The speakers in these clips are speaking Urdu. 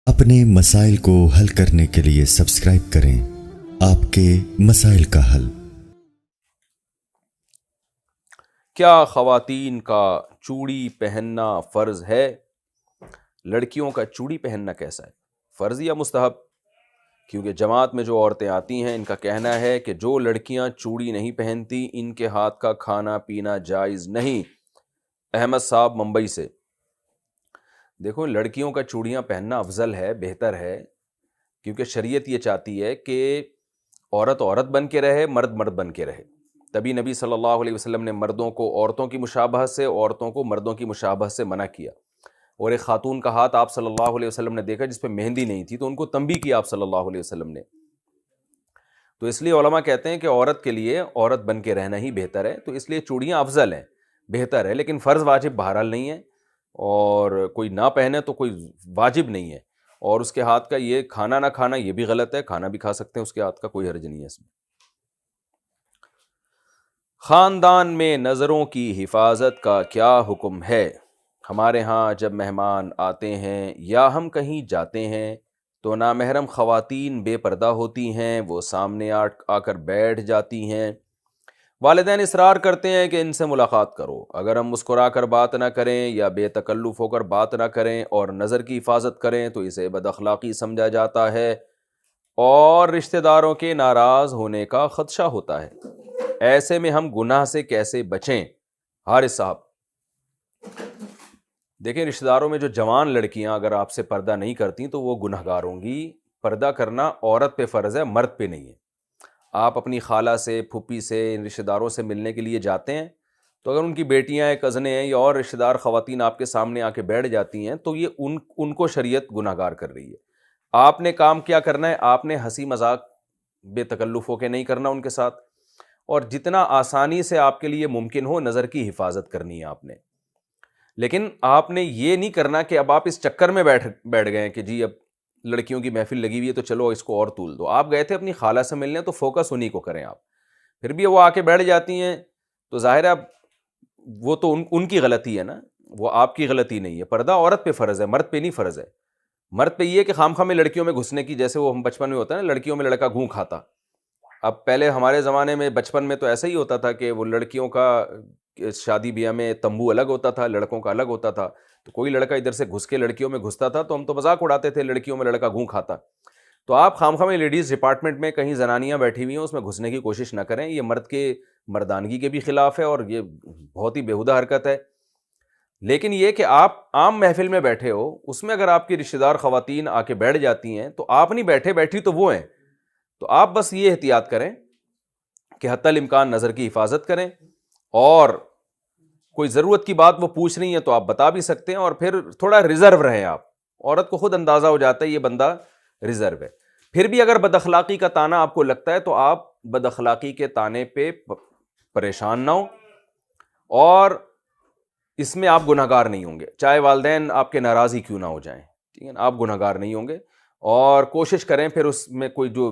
اپنے مسائل کو حل کرنے کے لیے سبسکرائب کریں آپ کے مسائل کا حل۔ کیا خواتین کا چوڑی پہننا فرض ہے؟ لڑکیوں کا چوڑی پہننا کیسا ہے، فرض یا مستحب؟ کیونکہ جماعت میں جو عورتیں آتی ہیں ان کا کہنا ہے کہ جو لڑکیاں چوڑی نہیں پہنتی ان کے ہاتھ کا کھانا پینا جائز نہیں۔ احمد صاحب ممبئی سے۔ دیکھو، لڑکیوں کا چوڑیاں پہننا افضل ہے، بہتر ہے، کیونکہ شریعت یہ چاہتی ہے کہ عورت عورت بن کے رہے، مرد مرد بن کے رہے۔ تبھی نبی صلی اللہ علیہ وسلم نے مردوں کو عورتوں کی مشابہت سے، عورتوں کو مردوں کی مشابہت سے منع کیا۔ اور ایک خاتون کا ہاتھ آپ صلی اللہ علیہ وسلم نے دیکھا جس پہ مہندی نہیں تھی، تو ان کو تنبیہ کیا آپ صلی اللہ علیہ وسلم نے۔ تو اس لیے علماء کہتے ہیں کہ عورت کے لیے عورت بن کے رہنا ہی بہتر ہے، تو اس لیے چوڑیاں افضل ہیں، بہتر ہے، لیکن فرض واجب بہرحال نہیں ہے، اور کوئی نہ پہنے تو کوئی واجب نہیں ہے۔ اور اس کے ہاتھ کا یہ کھانا نہ کھانا یہ بھی غلط ہے، کھانا بھی کھا سکتے ہیں اس کے ہاتھ کا، کوئی حرج نہیں ہے اس میں۔ خاندان میں نظروں کی حفاظت کا کیا حکم ہے؟ ہمارے ہاں جب مہمان آتے ہیں یا ہم کہیں جاتے ہیں تو نامحرم خواتین بے پردہ ہوتی ہیں، وہ سامنے آ کر بیٹھ جاتی ہیں۔ والدین اصرار کرتے ہیں کہ ان سے ملاقات کرو، اگر ہم مسکرا کر بات نہ کریں یا بے تکلف ہو کر بات نہ کریں اور نظر کی حفاظت کریں تو اسے بد اخلاقی سمجھا جاتا ہے اور رشتہ داروں کے ناراض ہونے کا خدشہ ہوتا ہے۔ ایسے میں ہم گناہ سے کیسے بچیں؟ حارث صاحب، دیکھیں، رشتہ داروں میں جو جوان لڑکیاں اگر آپ سے پردہ نہیں کرتی تو وہ گناہ گار ہوں گی۔ پردہ کرنا عورت پہ فرض ہے، مرد پہ نہیں ہے۔ آپ اپنی خالہ سے، پھوپھی سے، ان رشتہ داروں سے ملنے کے لیے جاتے ہیں تو اگر ان کی بیٹیاں ہیں، کزنیں ہیں یا اور رشتہ دار خواتین آپ کے سامنے آ کے بیٹھ جاتی ہیں تو یہ ان کو شریعت گناہ گار کر رہی ہے۔ آپ نے کام کیا کرنا ہے؟ آپ نے ہنسی مذاق بے تکلف ہو کے نہیں کرنا ان کے ساتھ، اور جتنا آسانی سے آپ کے لیے ممکن ہو نظر کی حفاظت کرنی ہے آپ نے۔ لیکن آپ نے یہ نہیں کرنا کہ اب آپ اس چکر میں بیٹھ گئے کہ جی اب لڑکیوں کی محفل لگی ہوئی ہے تو چلو اس کو اور طول دو۔ آپ گئے تھے اپنی خالہ سے ملنے تو فوکس انہی کو کریں آپ۔ پھر بھی وہ آ کے بیٹھ جاتی ہیں تو ظاہر ہے اب وہ تو ان کی غلطی ہے نا، وہ آپ کی غلطی نہیں ہے۔ پردہ عورت پہ فرض ہے، مرد پہ نہیں فرض ہے۔ مرد پہ یہ کہ خام خواہ میں لڑکیوں میں گھسنے کی، جیسے وہ ہم بچپن میں ہوتا ہے نا، لڑکیوں میں لڑکا گھوں کھاتا۔ اب پہلے ہمارے زمانے میں بچپن میں تو ایسا ہی ہوتا تھا کہ وہ لڑکیوں کا شادی بیاہ میں تمبو الگ ہوتا تھا، لڑکوں کا الگ ہوتا تھا، تو کوئی لڑکا ادھر سے گھس کے لڑکیوں میں گھستا تھا تو ہم تو مذاق اڑاتے تھے لڑکیوں میں لڑکا گھوں کھاتا۔ تو آپ خام خواہ میں لیڈیز ڈپارٹمنٹ میں کہیں زنانیاں بیٹھی ہوئی ہیں اس میں گھسنے کی کوشش نہ کریں، یہ مرد کے مردانگی کے بھی خلاف ہے اور یہ بہت ہی بیہودہ حرکت ہے۔ لیکن یہ کہ آپ عام محفل میں بیٹھے ہو، اس میں اگر آپ کی رشتہ دار خواتین آ کے بیٹھ جاتی ہیں تو آپ نہیں بیٹھے، بیٹھی تو وہ ہیں، تو آپ بس یہ احتیاط کریں کہ حتی الامکان نظر کی حفاظت کریں، اور کوئی ضرورت کی بات وہ پوچھ رہی ہیں تو آپ بتا بھی سکتے ہیں، اور پھر تھوڑا ریزرو رہیں آپ۔ عورت کو خود اندازہ ہو جاتا ہے یہ بندہ ریزرو ہے۔ پھر بھی اگر بد اخلاقی کا طعنہ آپ کو لگتا ہے تو آپ بد اخلاقی کے طعنے پہ پریشان نہ ہو، اور اس میں آپ گناہ گار نہیں ہوں گے، چاہے والدین آپ کے ناراض ہی کیوں نہ ہو جائیں، ٹھیک ہے نا، آپ گناہ گار نہیں ہوں گے۔ اور کوشش کریں پھر اس میں کوئی جو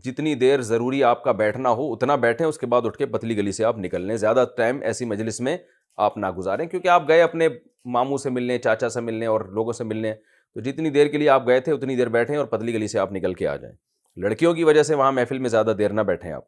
جتنی دیر ضروری آپ کا بیٹھنا ہو اتنا بیٹھیں، اس کے بعد اٹھ کے پتلی گلی سے آپ نکل لیں۔ زیادہ ٹائم ایسی مجلس میں آپ نہ گزاریں، کیونکہ آپ گئے اپنے ماموں سے ملنے، چاچا سے ملنے اور لوگوں سے ملنے، تو جتنی دیر کے لیے آپ گئے تھے اتنی دیر بیٹھیں اور پتلی گلی سے آپ نکل کے آ جائیں۔ لڑکیوں کی وجہ سے وہاں محفل میں زیادہ دیر نہ بیٹھیں آپ۔